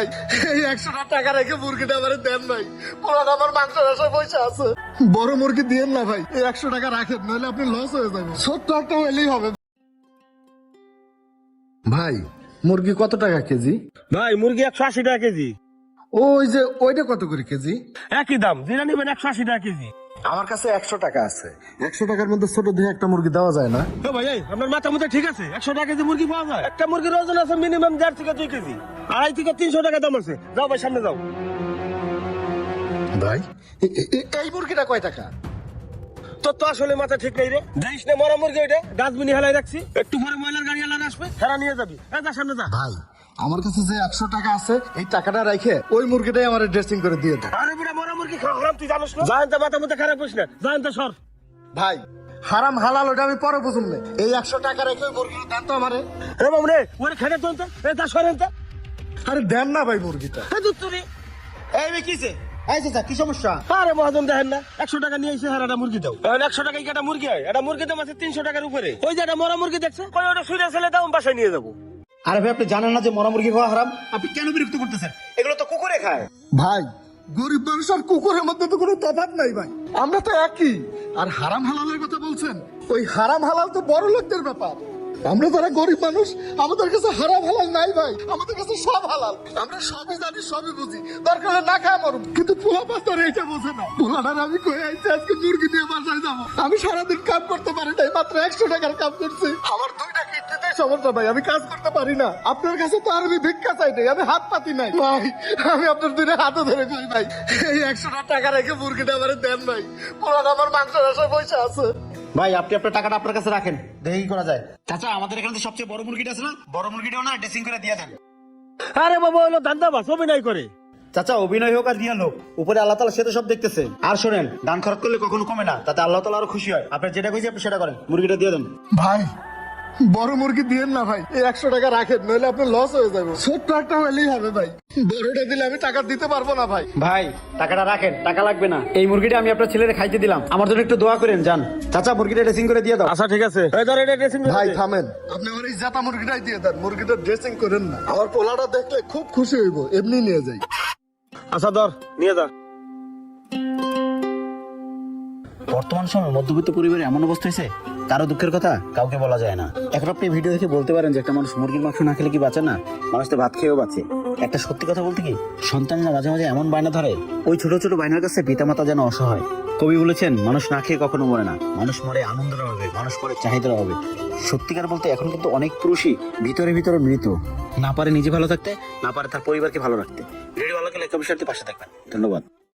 এই 100 টাকা রেখে মুরগিটা আমারে দেন ভাই। পুরান আমার মাংস ব্যবসায় পয়সা আছে। বড় মুরগি দিয়েন না ভাই, এই 100 টাকা রাখেন, নইলে আপনি লস হয়ে যাবেন। 70 টাকা হলেই হবে। ভাই মুরগি কত টাকা কেজি? ভাই মুরগি 180 টাকা কেজি। ওই যে ওইটা কত করে কেজি? একই দাম, যেটা নেবেন 180 টাকা কেজি। আমার কাছে 100 টাকা আছে। 100 টাকার মধ্যে ছোট দিয়ে একটা মুরগি দেওয়া যায় না? তো ভাই এই আপনার মাথা মধ্যে ঠিক আছে? 100 টাকা কেজি মুরগি পাওয়া যায়? একটা মুরগির ওজন আছে মিনিমাম 1.5 থেকে 2 কেজি। 2.5 থেকে 300 টাকা দাম আছে। যাও ভাই সামনে যাও। ভাই এই মুরগিটা কয় টাকা? তোর তো আসলে মাথা ঠিক নেই রে। দেখিস না মরা মুরগি ওইটা ডাস্টবিনে হেলাই রাখছি, একটু পরে ময়লার গাড়ি আলাদা আসবে, ফেরা নিয়ে যাবি। যা সামনে যা। ভাই আমার কাছে যে 100 টাকা আছে, এই টাকাটা রেখে ওই মুরগিটাই আমার ড্রেসিং করে দিয়ে দাও। আরে বেটা মরা মুরগি খাওয়া হারাম, তুই জানিস না? জানেন তো মাথা মধ্যে খারাপ করিস না, জানেন তো সর। ভাই হারাম হালাল ওটা আমি পরে বুঝুন না। এই 100 টাকা রেখে ওই মুরগিটা দেন তো আমারে। রে বাবু রে, ওরে খেতে তো তা সরেন তো। আরে দেন না ভাই মুরগিটা। তুই এই ভাই কিছে? এই চাচা কি সমস্যা? আরে মহাজন দেখেন না, 100 টাকা নিয়ে এসে হারাটা মুরগি দাও। 100 টাকায় কি একটা মুরগি হয়? একটা মুরগি দাম আছে 300 টাকার উপরে। ওই যে একটা মরা মুরগি দেখছে, ওই ওটা শুয়ে ছেলে দাও, বাসায় নিয়ে যাবো। আরে ভাই আপনি জানেন না যে মরা মুরগি খাওয়া হারাম? আপনি কেন বিরক্ত করতেছেন? এগুলো তো কুকুরে খায়। ভাই গরিব মানুষ আর কুকুরের মধ্যে তো কোনো তফাৎ নাই ভাই, আমরা তো একই। আর হারাম হালালের কথা বলছেন, ওই হারাম হালাল তো বড় লোকদের ব্যাপার। আমরা যারা গরিব মানুষ, আমাদের কাছে হারাম হালাল নাই ভাই, আমাদের কাছে সব হালাল। আমরা সবই জানি, সবই বুঝি, দরকার হলে না খায় মরুম, কিন্তু পোলা পাস্তর এইটা বোঝে না। পোলাটার আমি কই আইছি আজকে মুরগি দিয়ে বাসায় যাবো। আমি সারাদিন কাম করতে পারি নাই, মাত্র 100 টাকার কাম করছি। আমার 2টা কিডনিতে সমস্যা ভাই, আমি কাজ করতে পারি না। আপনার কাছে তো আর আমি ভিক্ষা চাই নাই, আমি হাত পাতি নাই ভাই। আমি আপনার 2টা হাতে ধরে কই ভাই, এই 100 টাকা রেখে মুরগিটা আমারে দেন ভাই। পুরান আমার মাংস ব্যবসায় পয়সা আছে। ভাই আপনি আপনার টাকাটা আপনার কাছে রাখেন, দেখি কি করা যায়। চাচা আমাদের এখানে তো সবচেয়ে বড় মুরগিটা আছে না, বড় মুরগিটাও না ড্রেসিং করে দিয়ে দেন। আরে বাবা হলো ধান্দাবাজ, অভিনয় করে। চাচা অভিনয় হোক আর রিয়াল হোক, উপরে আল্লাহ তাআলা সে তো সব দেখতেছে। আর শোনেন, দান খরচ করলে কখনো কমে না, তাতে আল্লাহ তাআলা আরো খুশি হয়। আপনি যেটা কইছি আপনি সেটা করেন, মুরগিটা দিয়ে দেন। ভাই বড় মুরগি দিয়েন না ভাই, এই 100 টাকা রাখেন, নইলে আপনার লস হয়ে যাবে। 70 টাকা হলেই হবে ভাই, বড়টা দিলে আমি টাকা দিতে পারবো না ভাই। ভাই টাকাটা রাখেন, টাকা লাগবে না। এই মুরগিটা আমি আপনার ছেলেরে খাইতে দিলাম, আমার জন্য একটু দোয়া করেন যান। চাচা মুরগিটা ড্রেসিং করে দিয়ে দাও। আচ্ছা ঠিক আছে, এই ধর এটা ড্রেসিং করে ভাই দে। থামেন, আপনি আমার এই জাতা মুরগিটাই দিয়ে দেন, মুরগিটা ড্রেসিং করেন না। আমার পোলাটা দেখলে খুব খুশি হইব, এমনি নিয়ে যাই। আচ্ছা ধর নিয়ে যা। বর্তমান সময় মধ্যবিত্ত পরিবারে এমন অবস্থা হয়েছে, কারো দুঃখের কথা কাউকে বলা যায় না। এখন আপনি ভিডিও দেখে বলতে পারেন যে একটা মানুষ মুরগির মাংস না খেলে কি বাঁচে না? মানুষ তো ভাত খেয়েও বাঁচে। একটা সত্যি কথা বলতে কি, সন্তানরা মাঝে মাঝে এমন বায়না ধরে, ওই ছোট ছোট বায়নার কাছে পিতামাতা যেন অসহায়। কবি বলেছেন, মানুষ না খেয়ে কখনো মরে না, মানুষ মরে আনন্দের অভাবে, মানুষ মরে চাহিদার অভাবে। সত্যিকার বলতে এখন কিন্তু অনেক পুরুষই ভিতরে ভিতরে মৃত, না পারে নিজে ভালো থাকতে, না পারে তার পরিবারকে ভালো রাখতে। ভিডিও ভালো লাগলে কমেন্ট করতে পাশে থাকবেন। ধন্যবাদ।